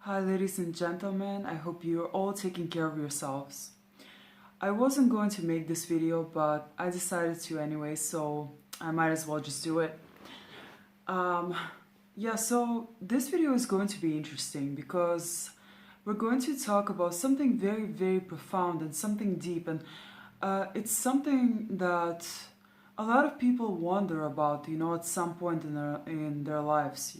Hi, ladies and gentlemen. I hope you're all taking care of yourselves. I wasn't going to make this video, but I decided to anyway, so I might as well just do it. Um, so this video is going to be interesting because we're going to talk about something very, very profound and something deep, and it's something that a lot of people wonder about, at some point in their lives.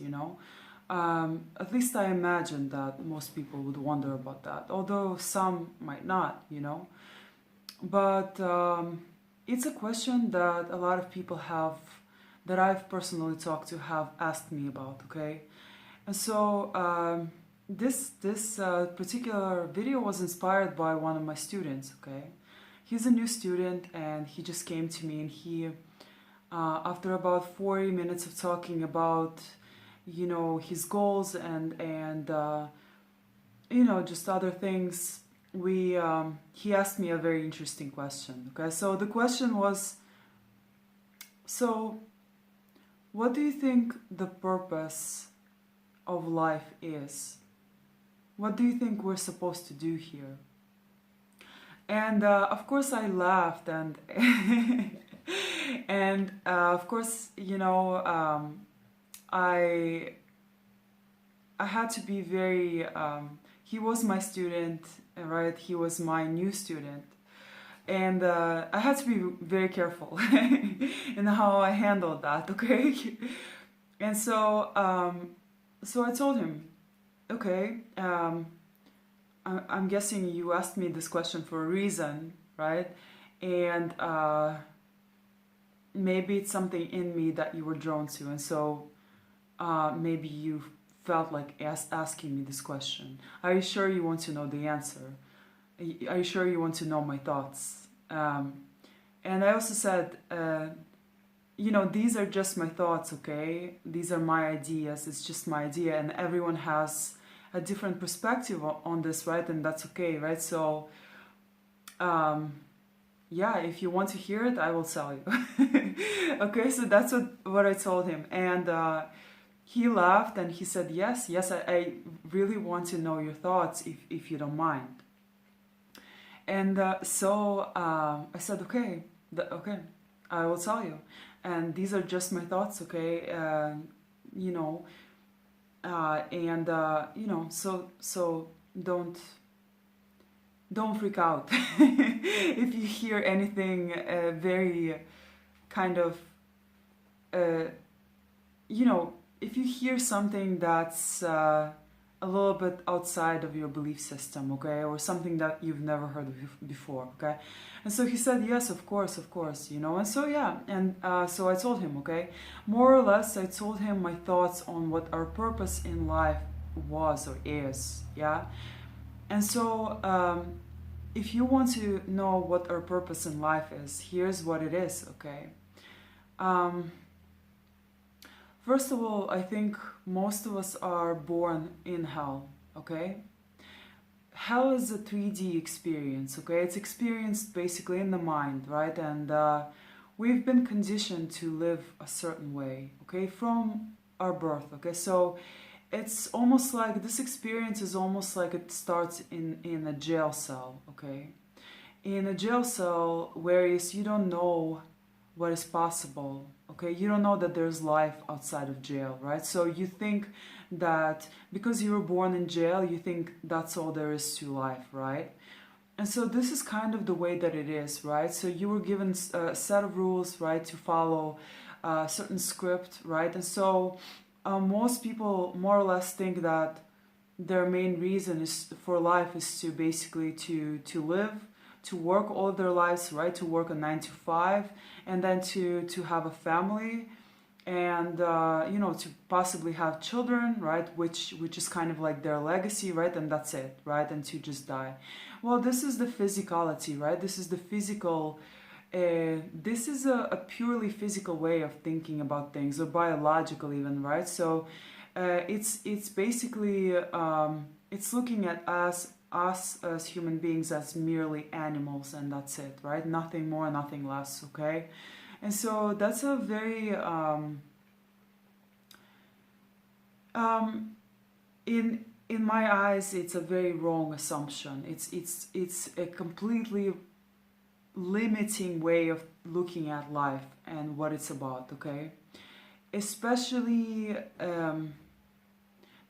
At least I imagine that most people would wonder about that, although some might not. But it's a question that a lot of people have, that I've personally talked to, have asked me about, okay? And so this particular video was inspired by one of my students, okay? He's a new student and he just came to me, and after about 40 minutes of talking about his goals and just other things, we he asked me a very interesting question. Okay, so the question was, so what do you think the purpose of life is? What do you think we're supposed to do here? And of course I laughed, and and of course I had to be very. He was my student, right? He was my new student, and I had to be very careful in how I handled that. Okay, and so I told him, okay, I'm guessing you asked me this question for a reason, right? And maybe it's something in me that you were drawn to, and so maybe you felt like asking me this question. Are you sure you want to know the answer? Are you sure you want to know my thoughts? And I also said, these are just my thoughts, okay? These are my ideas. It's just my idea, and everyone has a different perspective on this, right? And that's okay, right? So, if you want to hear it, I will tell you. Okay, so that's what I told him, and he laughed and he said, yes, I really want to know your thoughts, if you don't mind. And so I said, okay, I will tell you. And these are just my thoughts, okay? So don't freak out if you hear anything very kind of, if you hear something that's a little bit outside of your belief system, okay, or something that you've never heard of before, okay. And so he said, yes, of course, and so so I told him, okay, more or less I told him my thoughts on what our purpose in life was or is, yeah. And so if you want to know what our purpose in life is, here's what it is, okay. First of all, I think most of us are born in hell, okay? Hell is a 3D experience, okay? It's experienced basically in the mind, right? And we've been conditioned to live a certain way, okay? From our birth, okay? So it's almost like, this experience is almost like it starts in a jail cell, okay? In a jail cell, whereas you don't know what is possible, okay, you don't know that there's life outside of jail, right? So you think that because you were born in jail, you think that's all there is to life, right? And so this is kind of the way that it is, right? So you were given a set of rules, right, to follow a certain script, right? And so most people more or less think that their main reason is for life is to basically to live, to work all of their lives, right? To work a 9 to 5, and then to have a family, and to possibly have children, right? Which is kind of like their legacy, right? And that's it, right? And to just die. Well, this is the physicality, right? This is the physical. This is a purely physical way of thinking about things, or biological even, right? So it's basically it's looking at us as human beings as merely animals, and that's it, right? Nothing more, nothing less, okay? And so that's a very in in my eyes, it's a very wrong assumption. It's a completely limiting way of looking at life and what it's about, okay? Especially,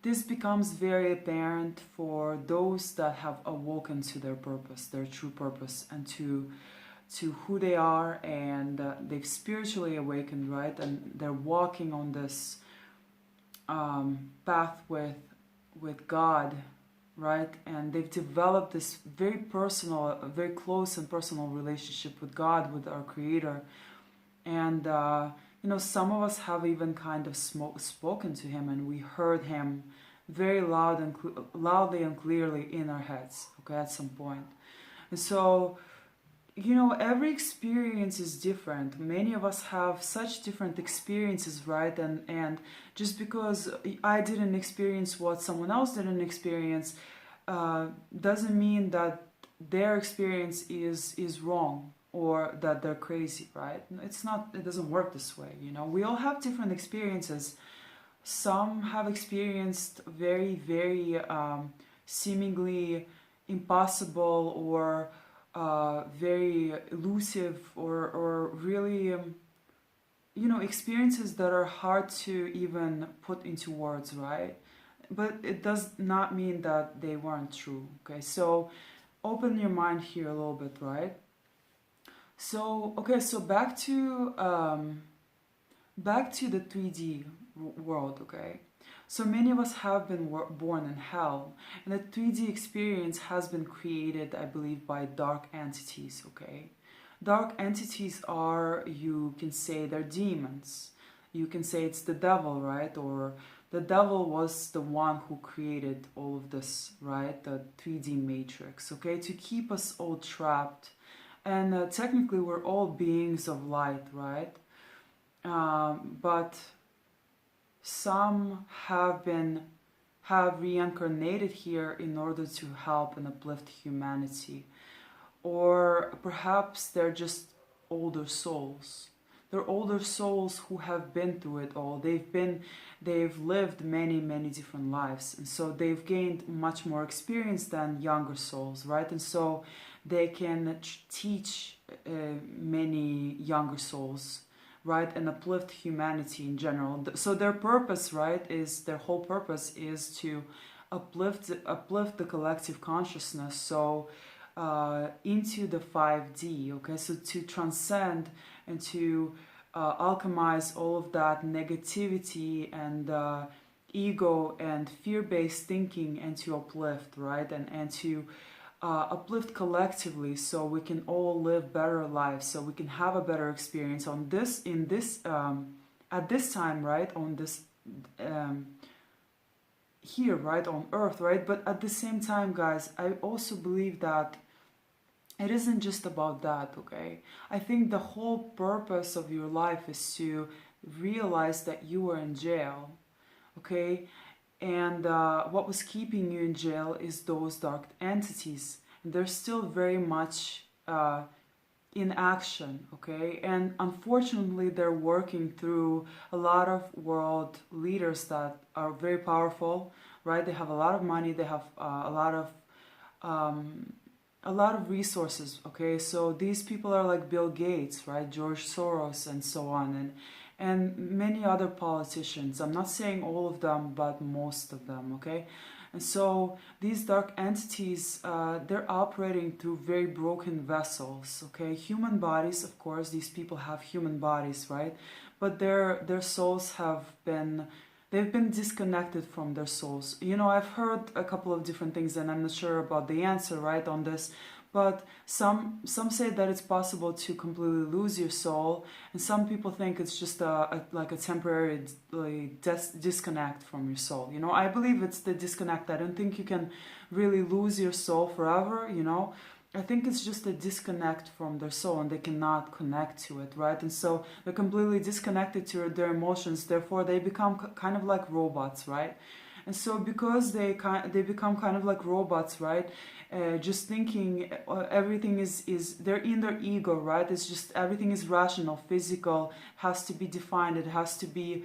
this becomes very apparent for those that have awoken to their purpose, their true purpose, and to who they are, and they've spiritually awakened, right? And they're walking on this path with God, right? And they've developed this very personal, very close and personal relationship with God, with our Creator. And you know, some of us have even kind of spoken to Him, and we heard Him very loudly and clearly in our heads, okay, at some point. And so, you know, every experience is different. Many of us have such different experiences, right? And just because I didn't experience what someone else didn't experience, doesn't mean that their experience is wrong or that they're crazy, right? It's not. It doesn't work this way. You know, we all have different experiences. Some have experienced very, very seemingly impossible or very elusive or really, you know, experiences that are hard to even put into words, right? But it does not mean that they weren't true, okay? So open your mind here a little bit, right? So, okay, so back to the 3D world, okay? So many of us have been born in hell, and the 3D experience has been created, I believe, by dark entities, okay? Dark entities are, you can say, they're demons. You can say it's the devil, right? Or the devil was the one who created all of this, right? The 3D matrix, okay? To keep us all trapped. And technically, we're all beings of light, right? But some have reincarnated here in order to help and uplift humanity, or perhaps they're just older souls. They're older souls who have been through it all. They've lived many different lives, and so they've gained much more experience than younger souls, right? And so they can teach many younger souls, right, and uplift humanity in general. So their purpose, right, their whole purpose is to uplift the collective consciousness, so into the 5D, okay, so to transcend and to alchemize all of that negativity and ego and fear-based thinking, and to uplift, right, and to uplift collectively, so we can all live better lives, so we can have a better experience on this at this time, right, on this here, right, on earth, right? But at the same time, guys, I also believe that it isn't just about that, okay? I think the whole purpose of your life is to realize that you were in jail, okay? And what was keeping you in jail is those dark entities. And they're still very much in action, okay? And unfortunately, they're working through a lot of world leaders that are very powerful, right? They have a lot of money, they have a lot of resources, okay? So these people are like Bill Gates, right? George Soros, and so on, and many other politicians. I'm not saying all of them, but most of them, okay? And so these dark entities, they're operating through very broken vessels, okay? Human bodies, of course, these people have human bodies, right? But their souls they've been disconnected from their souls. You know, I've heard a couple of different things, and I'm not sure about the answer, right, on this. But some say that it's possible to completely lose your soul, and some people think it's just like a temporary disconnect from your soul. You know, I believe it's the disconnect. I don't think you can really lose your soul forever, you know. I think it's just a disconnect from their soul, and they cannot connect to it, right? And so they're completely disconnected to their emotions, therefore they become kind of like robots, right? And so because they become kind of like robots, right? Just thinking everything is they're in their ego, right? It's just everything is rational, physical, has to be defined, it has to be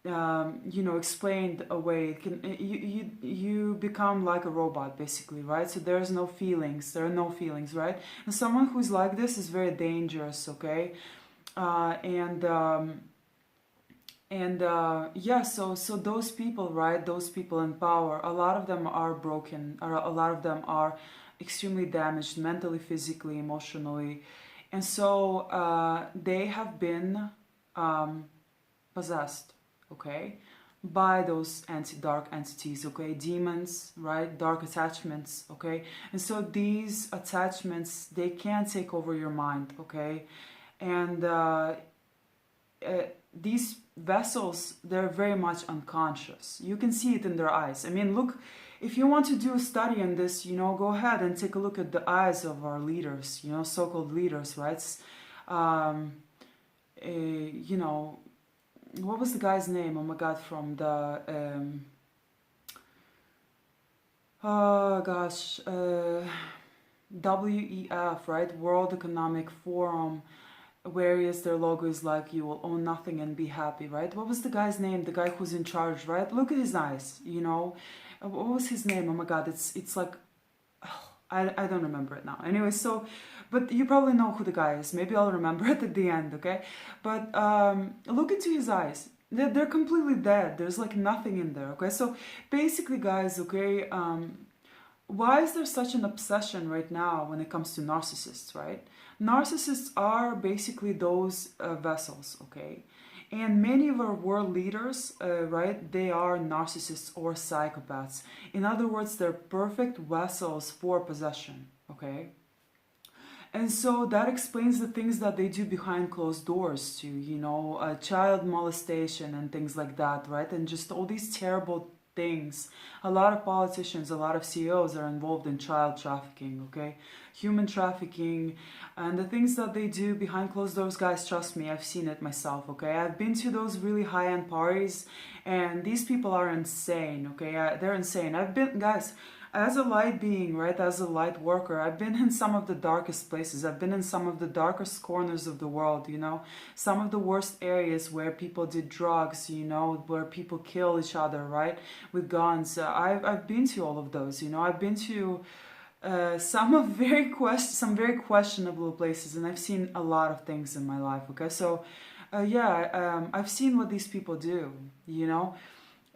you know, explained away. It can, you become like a robot basically, right? So there's no feelings, there are no feelings, right? And someone who's like this is very dangerous, okay? uh, and um, yeah, so those people, right, those people in power, a lot of them are broken, or a lot of them are extremely damaged mentally, physically, emotionally. And so they have been um, possessed, okay, by those dark entities, okay, demons, right, dark attachments, okay. And so these attachments, they can take over your mind, okay. And these vessels, they're very much unconscious. You can see it in their eyes. I mean, look, if you want to do a study on this, you know, go ahead and take a look at the eyes of our leaders, you know, so-called leaders, right? You know, what was the guy's name? Oh my God, from the oh gosh, WEF, right? World Economic Forum, whereas their logo is like, you will own nothing and be happy, right? What was the guy's name? The guy who's in charge, right? Look at his eyes, you know. What was his name? Oh my God, it's like, I don't remember it now. Anyway, so, but you probably know who the guy is. Maybe I'll remember it at the end, okay? But look into his eyes. They're completely dead. There's like nothing in there, okay? So basically, guys, okay, why is there such an obsession right now when it comes to narcissists, right? Narcissists are basically those vessels, okay? And many of our world leaders, right, they are narcissists or psychopaths. In other words, they're perfect vessels for possession, okay? And so that explains the things that they do behind closed doors too, you know, child molestation and things like that, right? And just all these terrible things. A lot of politicians, a lot of CEOs are involved in child trafficking, okay? Human trafficking, and the things that they do behind closed doors, guys, trust me, I've seen it myself, okay? I've been to those really high-end parties, and these people are insane, okay? They're insane. I've been, guys, as a light being, right, as a light worker, I've been in some of the darkest places. I've been in some of the darkest corners of the world, you know, some of the worst areas where people did drugs, you know, where people kill each other, right, with guns. I've been to all of those, you know. I've been to some very questionable places, and I've seen a lot of things in my life, okay? So yeah, I've seen what these people do, you know.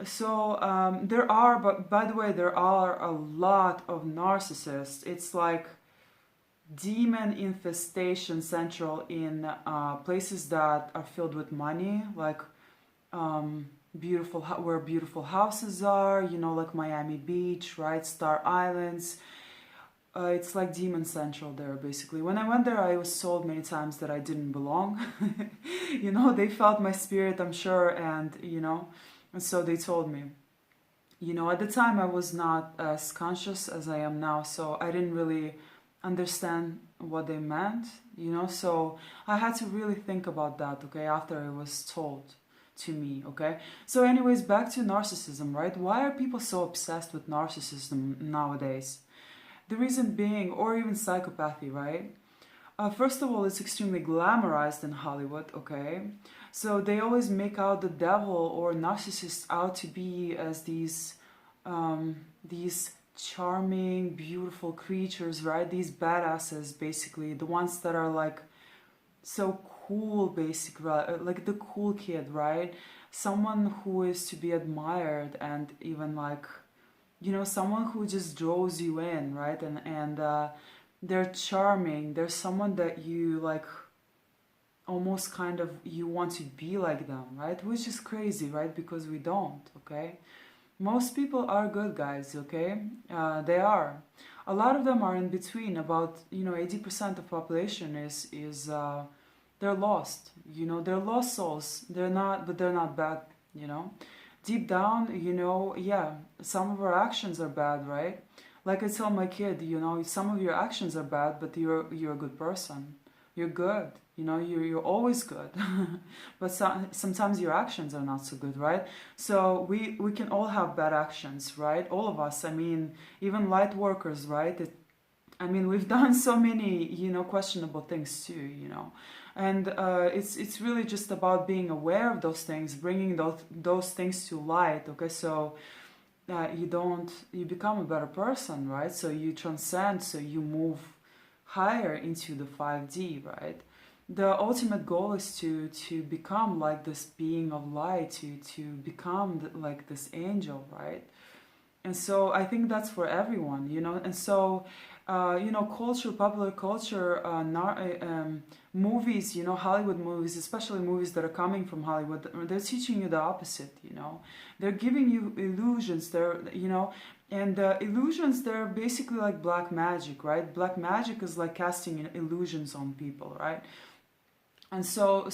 So there are, but by the way, there are a lot of narcissists. It's like demon infestation central in places that are filled with money, like where beautiful houses are, you know, like Miami Beach, right, Star Islands. It's like demon central there, basically. When I went there, I was told many times that I didn't belong. You know, they felt my spirit, I'm sure, and you know. And so they told me, you know, at the time I was not as conscious as I am now, so I didn't really understand what they meant, you know, so I had to really think about that, okay, after it was told to me, okay? So anyways, back to narcissism, right? Why are people so obsessed with narcissism nowadays? The reason being, or even psychopathy, right? First of all, it's extremely glamorized in Hollywood, okay? So they always make out the devil or narcissists out to be as these charming, beautiful creatures, right? These badasses, basically, the ones that are like so cool, basically, like the cool kid, right? Someone who is to be admired, and even like, you know, someone who just draws you in, right? And they're charming. They're someone that you like, almost kind of you want to be like them, right? Which is crazy, right? Because we don't, okay? Most people are good guys, okay? They are. A lot of them are in between. About, you know, 80% of population is they're lost. You know, they're lost souls. They're not, but they're not bad, you know? Deep down, you know, yeah, some of our actions are bad, right? Like I tell my kid, you know, some of your actions are bad, but you're a good person. You're good, you know, you're always good. But sometimes your actions are not so good, right? So we can all have bad actions, right? All of us. I mean, even light workers, right? I mean, we've done so many, questionable things too, and it's really just about being aware of those things, bringing those things to light. Okay, so you become a better person, right? So you transcend, so you move higher into the 5D, right? The ultimate goal is to become like this being of light, to become like this angel, right? And so I think that's for everyone, and so culture, popular culture, movies, Hollywood movies, especially movies that are coming from Hollywood, they're teaching you the opposite. They're giving you illusions. And illusions, they're basically like black magic, right? Black magic is like casting illusions on people, right? And so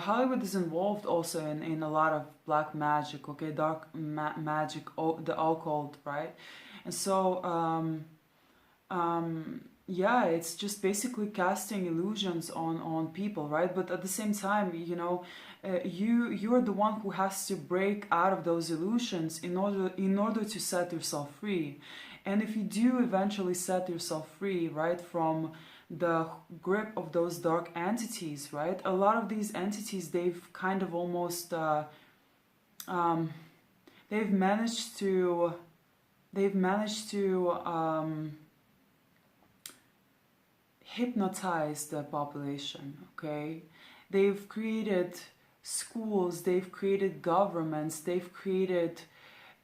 Hollywood is involved also in a lot of black magic, okay, dark magic, the occult, right? And so yeah, it's just basically casting illusions on people, right? But at the same time, you're the one who has to break out of those illusions in order to set yourself free. And if you do eventually set yourself free, right, from the grip of those dark entities, right? A lot of these entities, they've kind of almost um, they've managed to hypnotize the population. Okay, they've created schools, they've created governments, they've created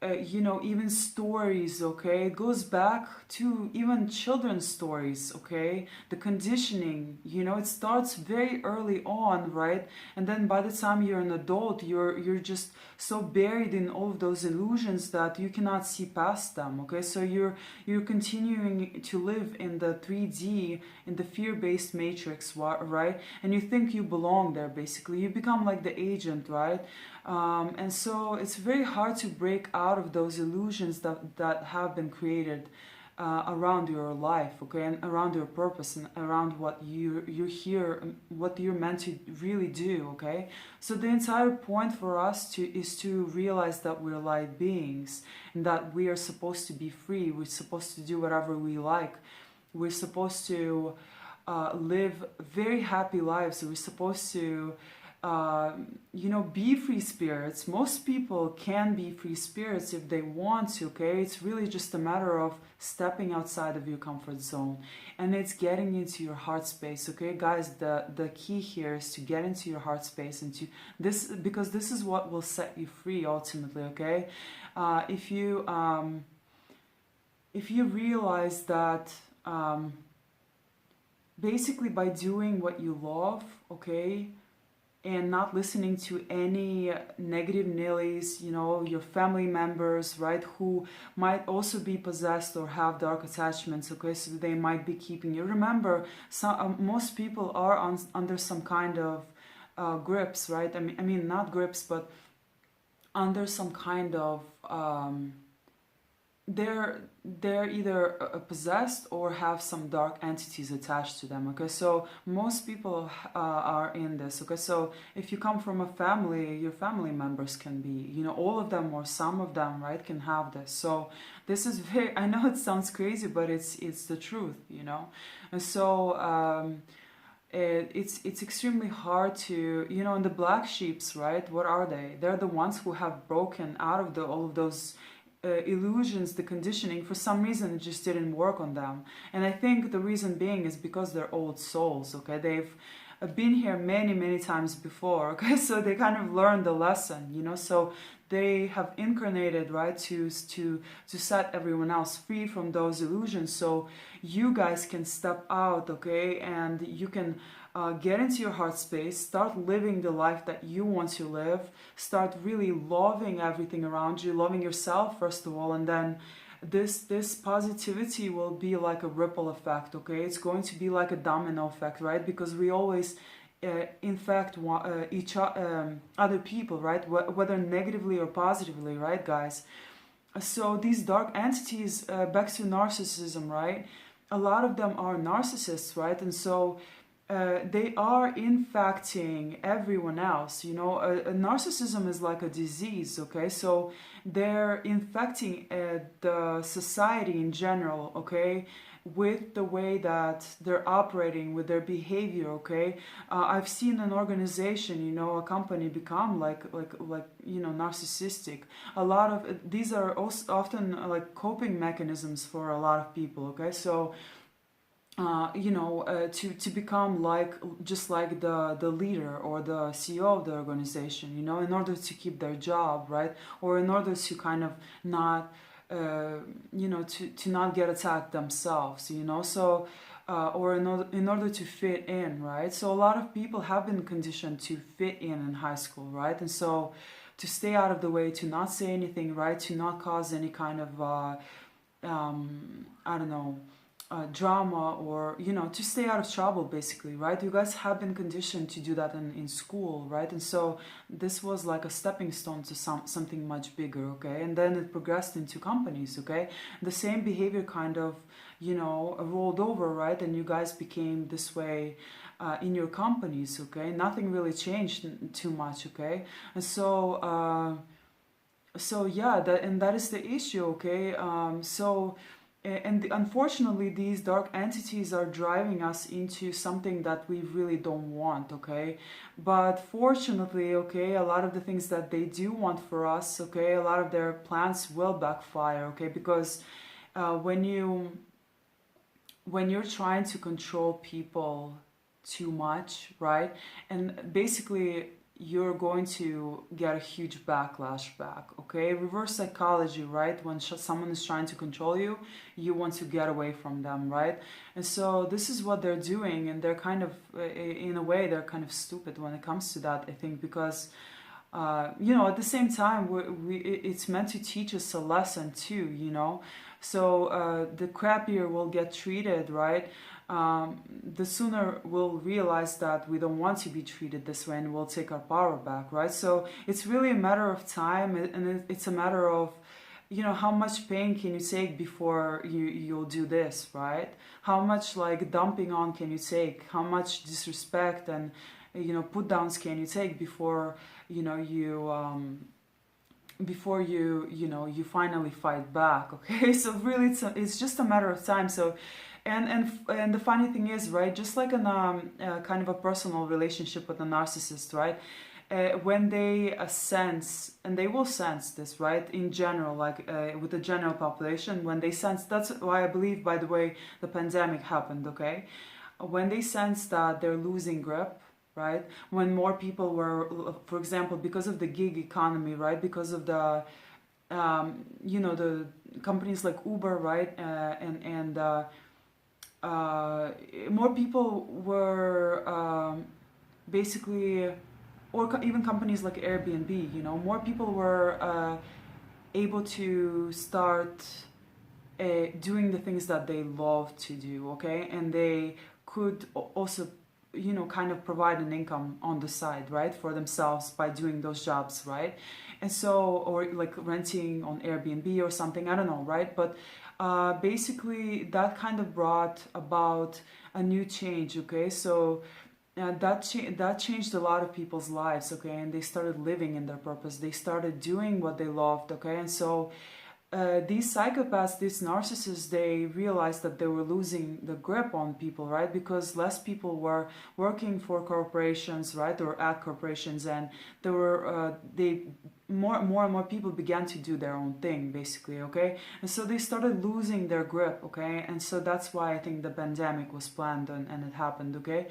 even stories. Okay, it goes back to even children's stories. Okay, the conditioning, it starts very early on, right? And then by the time you're an adult, you're just so buried in all of those illusions that you cannot see past them. Okay, so you're continuing to live in the 3D, in the fear-based matrix, right? And you think you belong there. Basically, you become like the agent, right? And so it's very hard to break out of those illusions that have been created around your life, okay, and around your purpose and around what you're here, what you're meant to really do, okay. So the entire point for us is to realize that we're light beings and that we are supposed to be free. We're supposed to do whatever we like. We're supposed to live very happy lives. We're supposed to be free spirits. Most people can be free spirits if they want to, okay? It's really just a matter of stepping outside of your comfort zone, and it's getting into your heart space, okay? Guys, the key here is to get into your heart space and to this, because this is what will set you free ultimately, okay? If you realize that basically by doing what you love, okay, and not listening to any negative nillies, your family members, right, who might also be possessed or have dark attachments, okay, so they might be keeping you. Remember, most people are under some kind of grips, right? I mean, not grips, but under some kind of they're either possessed or have some dark entities attached to them, okay? So most people are in this, okay? So if you come from a family, your family members can be, all of them or some of them, right, can have this. So this is very, I know it sounds crazy, but it's the truth, And so it's extremely hard to, and the black sheeps, right, what are they? They're the ones who have broken out of all of those illusions, the conditioning. For some reason it just didn't work on them, and I think the reason being is because they're old souls, okay? They've been here many times before, okay? So they kind of learned the lesson, so they have incarnated, right, to set everyone else free from those illusions, so you guys can step out, okay, and you can get into your heart space, start living the life that you want to live, start really loving everything around you, loving yourself first of all, and then this positivity will be like a ripple effect, okay? It's going to be like a domino effect, right? Because we always infect other people, right? Whether negatively or positively, right, guys? So these dark entities, back to narcissism, right? A lot of them are narcissists, right? And so they are infecting everyone else. Narcissism is like a disease, okay? So they're infecting the society in general, okay? With the way that they're operating, with their behavior, okay? I've seen an organization, a company become narcissistic. A lot of these are also often like coping mechanisms for a lot of people, okay? So to become like just like the leader or the CEO of the organization, in order to keep their job, right? Or in order to kind of not, to not get attacked themselves, so or in order to fit in, right? So a lot of people have been conditioned to fit in high school, right? And so to stay out of the way, to not say anything, right? To not cause any kind of I don't know, drama, or to stay out of trouble, basically, right? You guys have been conditioned to do that in school, right? And so this was like a stepping stone to something much bigger, okay? And then it progressed into companies, okay? The same behavior kind of rolled over, right? And you guys became this way in your companies, okay? Nothing really changed too much, okay? And so yeah, that is the issue, okay? Unfortunately, these dark entities are driving us into something that we really don't want, okay? But fortunately, okay, a lot of the things that they do want for us, okay, a lot of their plans will backfire, okay? Because when you're trying to control people too much, right? And basically you're going to get a huge backlash back, okay? Reverse psychology, right? When someone is trying to control you, you want to get away from them, right? And so this is what they're doing, and they're kind of, in a way, they're kind of stupid when it comes to that, I think, because at the same time, it's meant to teach us a lesson too, So the crappier we'll get treated, right? The sooner we'll realize that we don't want to be treated this way, and we'll take our power back, right? So it's really a matter of time, and it's a matter of, how much pain can you take before you'll do this, right? How much like dumping on can you take? How much disrespect and put downs can you take before you finally fight back, okay? So really it's just a matter of time. So and the funny thing is, right, just like in kind of a personal relationship with a narcissist, right, when they sense, and they will sense this, right, in general, like with the general population, when they sense, that's why I believe, by the way, the pandemic happened, okay? When they sense that they're losing grip, right? When more people were, for example, because of the gig economy, right? Because of the, the companies like Uber, right? And more people were basically, or even companies like Airbnb, more people were able to start doing the things that they love to do, okay? And they could also kind of provide an income on the side, right, for themselves by doing those jobs, right? And so, or like renting on Airbnb or something, I don't know, right? But basically that kind of brought about a new change, okay? So that changed a lot of people's lives, okay? And they started living in their purpose. They started doing what they loved, okay? And so these psychopaths, these narcissists, they realized that they were losing the grip on people, right? Because less people were working for corporations, right, or at corporations, and there were more and more people began to do their own thing, basically, okay? And so they started losing their grip, okay? And so that's why I think the pandemic was planned, and it happened, okay?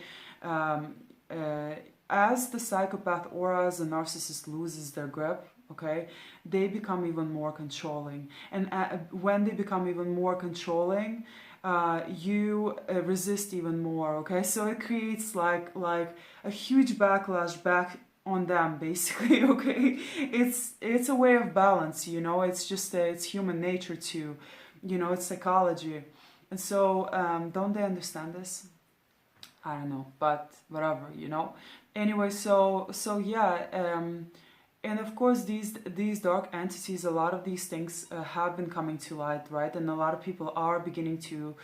As the psychopath or as the narcissist loses their grip, okay, they become even more controlling, and when they become even more controlling, you resist even more, okay? So it creates like a huge backlash back on them, basically, okay? It's a way of balance, it's just it's human nature to, it's psychology. And so don't they understand this? I don't know, but whatever, Anyway, so yeah, and of course these dark entities, a lot of these things have been coming to light, right? And a lot of people are beginning to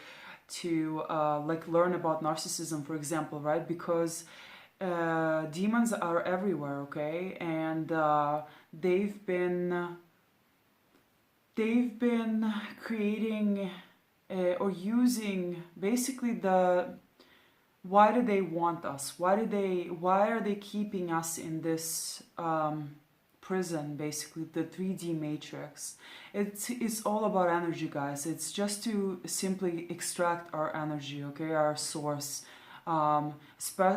to like learn about narcissism, for example, right? Because demons are everywhere, okay? And they've been creating or using basically the why do they want us? Why are they keeping us in this prison, basically the 3D matrix? It's all about energy, guys. It's just to simply extract our energy, okay, our source,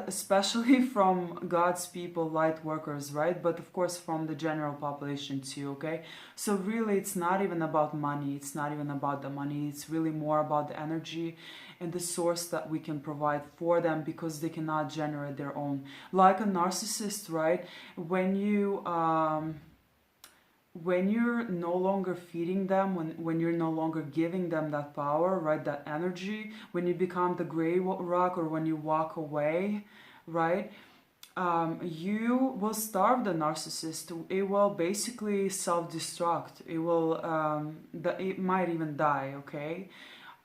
especially from God's people, light workers, right? But of course from the general population too, okay? So really it's not even about money, it's not even about the money, it's really more about the energy and the source that we can provide for them, because they cannot generate their own. Like a narcissist, right? When you're no longer feeding them, when you're no longer giving them that power, right, that energy, when you become the gray rock, or when you walk away, right, you will starve the narcissist. It will basically self-destruct. It might even die, okay?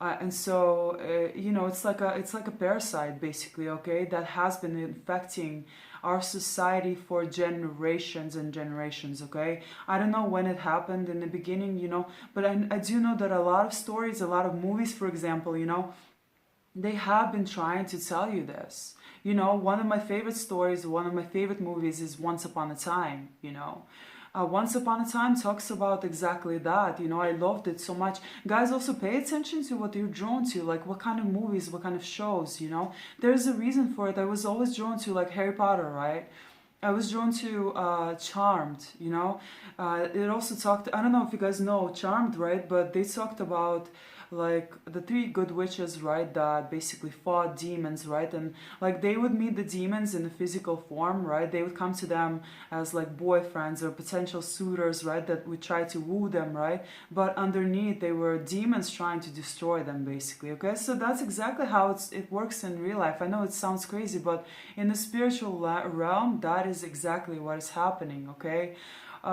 And so you know, it's like a parasite, basically, okay, that has been infecting our society for generations and generations, okay? I don't know when it happened in the beginning, you know, but I do know that a lot of stories, a lot of movies, for example, you know, they have been trying to tell you this. You know, one of my favorite stories, one of my favorite movies is Once Upon a Time, you know. Once Upon a Time talks about exactly that. You know, I loved it so much. Guys, also pay attention to what you're drawn to, like what kind of movies, what kind of shows, you know. There's a reason for it. I was always drawn to like Harry Potter, right? I was drawn to Charmed, you know. It also talked, I don't know if you guys know Charmed, right? But they talked about like the three good witches, right, that basically fought demons, right? And like they would meet the demons in the physical form, right? They would come to them as like boyfriends or potential suitors, right, that would try to woo them, right? But underneath they were demons trying to destroy them, basically, okay? So that's exactly how it works in real life. I know it sounds crazy, but in the spiritual realm, that is exactly what is happening, okay?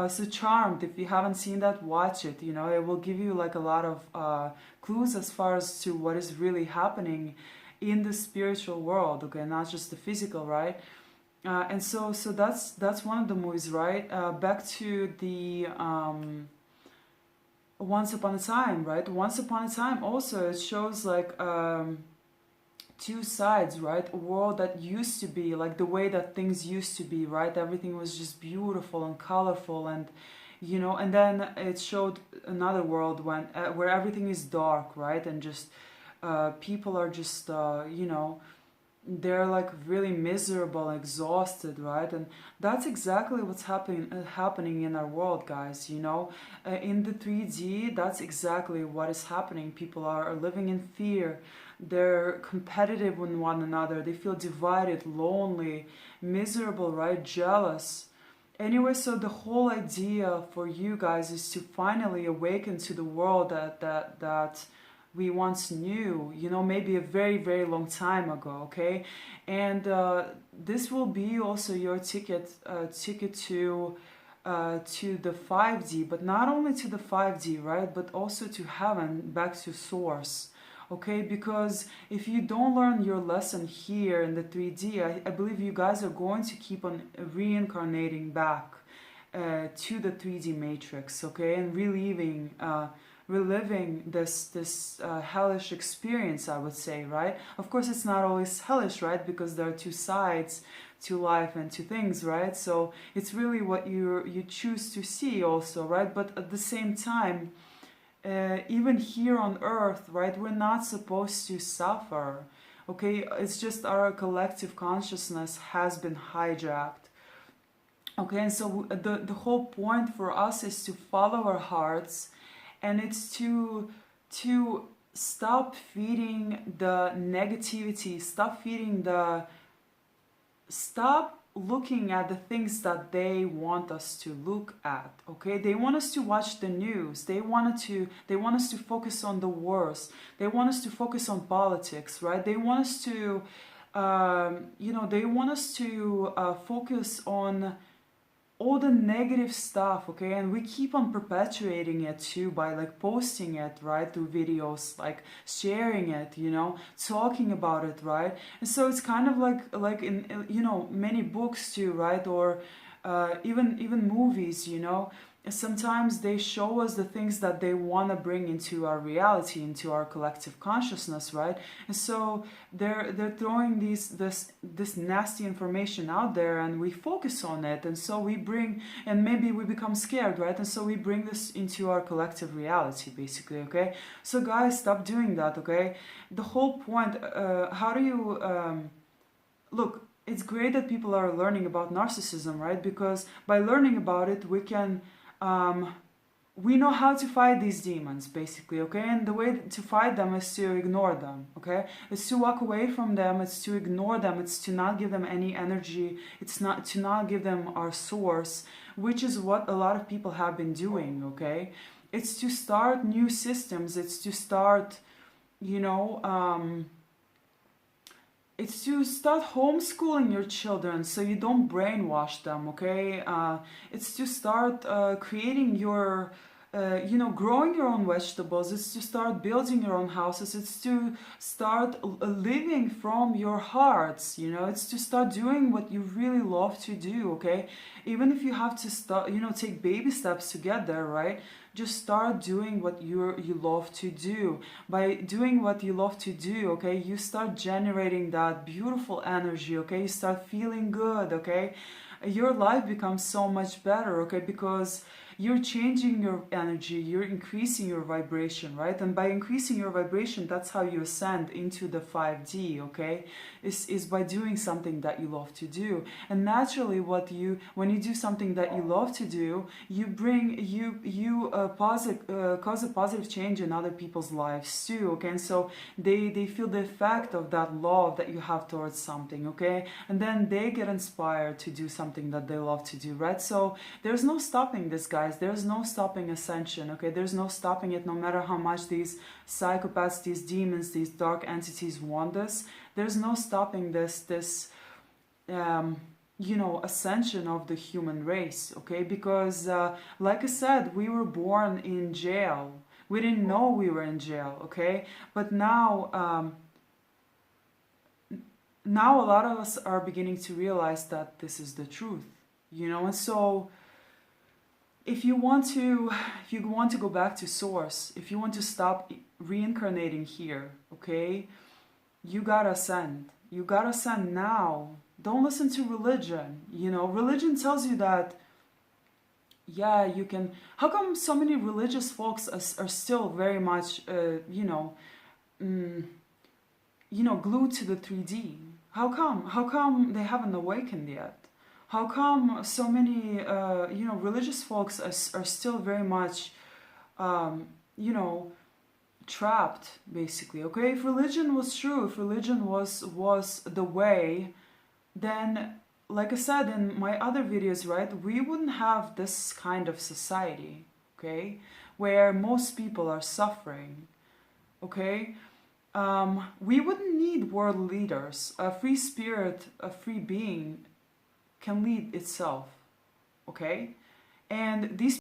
So Charmed, if you haven't seen that, watch it. You know, it will give you like a lot of clues as far as to what is really happening in the spiritual world, okay, not just the physical, right? And so that's one of the movies, right? Back to the Once Upon a Time, right? Once Upon a Time also, it shows like two sides, right? A world that used to be like the way that things used to be, right? Everything was just beautiful and colorful, and you know, and then it showed another world where everything is dark, right? And just people are just you know, they're like really miserable, exhausted, right? And that's exactly what's happening in our world, guys, you know. In the 3D, that's exactly what is happening. People are living in fear, they're competitive with one another, they feel divided, lonely, miserable, right, jealous. Anyway, so the whole idea for you guys is to finally awaken to the world that we once knew, you know, maybe a very, very long time ago, okay? And this will be also your ticket to the 5D, but not only to the 5D, right? But also to heaven, back to source, okay? Because if you don't learn your lesson here in the 3D, I believe you guys are going to keep on reincarnating back to the 3D matrix, okay? And reliving this hellish experience, I would say, right? Of course, it's not always hellish, right? Because there are two sides to life and to things, right? So it's really what you choose to see also, right? But at the same time, even here on earth, right, we're not supposed to suffer, okay? It's just our collective consciousness has been hijacked, okay? And so the whole point for us is to follow our hearts, and it's to stop feeding the negativity, stop looking at the things that they want us to look at, okay? They want us to watch the news, they want us to focus on the wars, they want us to focus on politics, right? They want us to focus on all the negative stuff, okay, and we keep on perpetuating it too by like posting it, right, through videos, like sharing it, you know, talking about it, right? And so it's kind of like in, you know, many books too, right, or even movies, you know, sometimes they show us the things that they want to bring into our reality, into our collective consciousness, right? And so they're throwing this nasty information out there, and we focus on it, and so we bring, and maybe we become scared, right? And so we bring this into our collective reality, basically, okay? So guys, stop doing that, okay? The whole point, how do you look, it's great that people are learning about narcissism, right? Because by learning about it, we know how to fight these demons, basically, okay? And the way to fight them is to ignore them, okay? It's to walk away from them, it's to ignore them, it's to not give them any energy, it's not to not give them our source, which is what a lot of people have been doing, okay? It's to start new systems, it's to start, you know, it's to start homeschooling your children so you don't brainwash them, okay? It's to start creating your, you know, growing your own vegetables. It's to start building your own houses. It's to start living from your hearts, you know? It's to start doing what you really love to do, okay? Even if you have to start, you know, take baby steps to get there, right? Just start doing what you love to do. By doing what you love to do, okay, you start generating that beautiful energy, okay? You start feeling good, okay? Your life becomes so much better, okay? Because you're changing your energy, you're increasing your vibration, right? And by increasing your vibration, that's how you ascend into the 5D, okay? Is by doing something that you love to do. And naturally, when you do something that you love to do, you bring, cause a positive change in other people's lives too, okay? And so they feel the effect of that love that you have towards something, okay? And then they get inspired to do something that they love to do, right? So there's no stopping this, guys. There's no stopping ascension, okay? There's no stopping it, no matter how much these psychopaths, these demons, these dark entities want this. There's no stopping this you know, ascension of the human race, okay? Because like I said, we were born in jail. We didn't know we were in jail, okay? But now now a lot of us are beginning to realize that this is the truth, you know? And so if you want to go back to source, if you want to stop reincarnating here, okay, you gotta ascend. You gotta ascend now. Don't listen to religion. You know, religion tells you that, yeah, you can. How come so many religious folks are still very much, you know, glued to the 3D? How come? How come they haven't awakened yet? How come so many, you know, religious folks are still very much, you know, trapped, basically, okay? If religion was true, if religion was the way, then, like I said in my other videos, right, we wouldn't have this kind of society, okay, where most people are suffering, okay? We wouldn't need world leaders. A free spirit, a free being can lead itself, okay? And these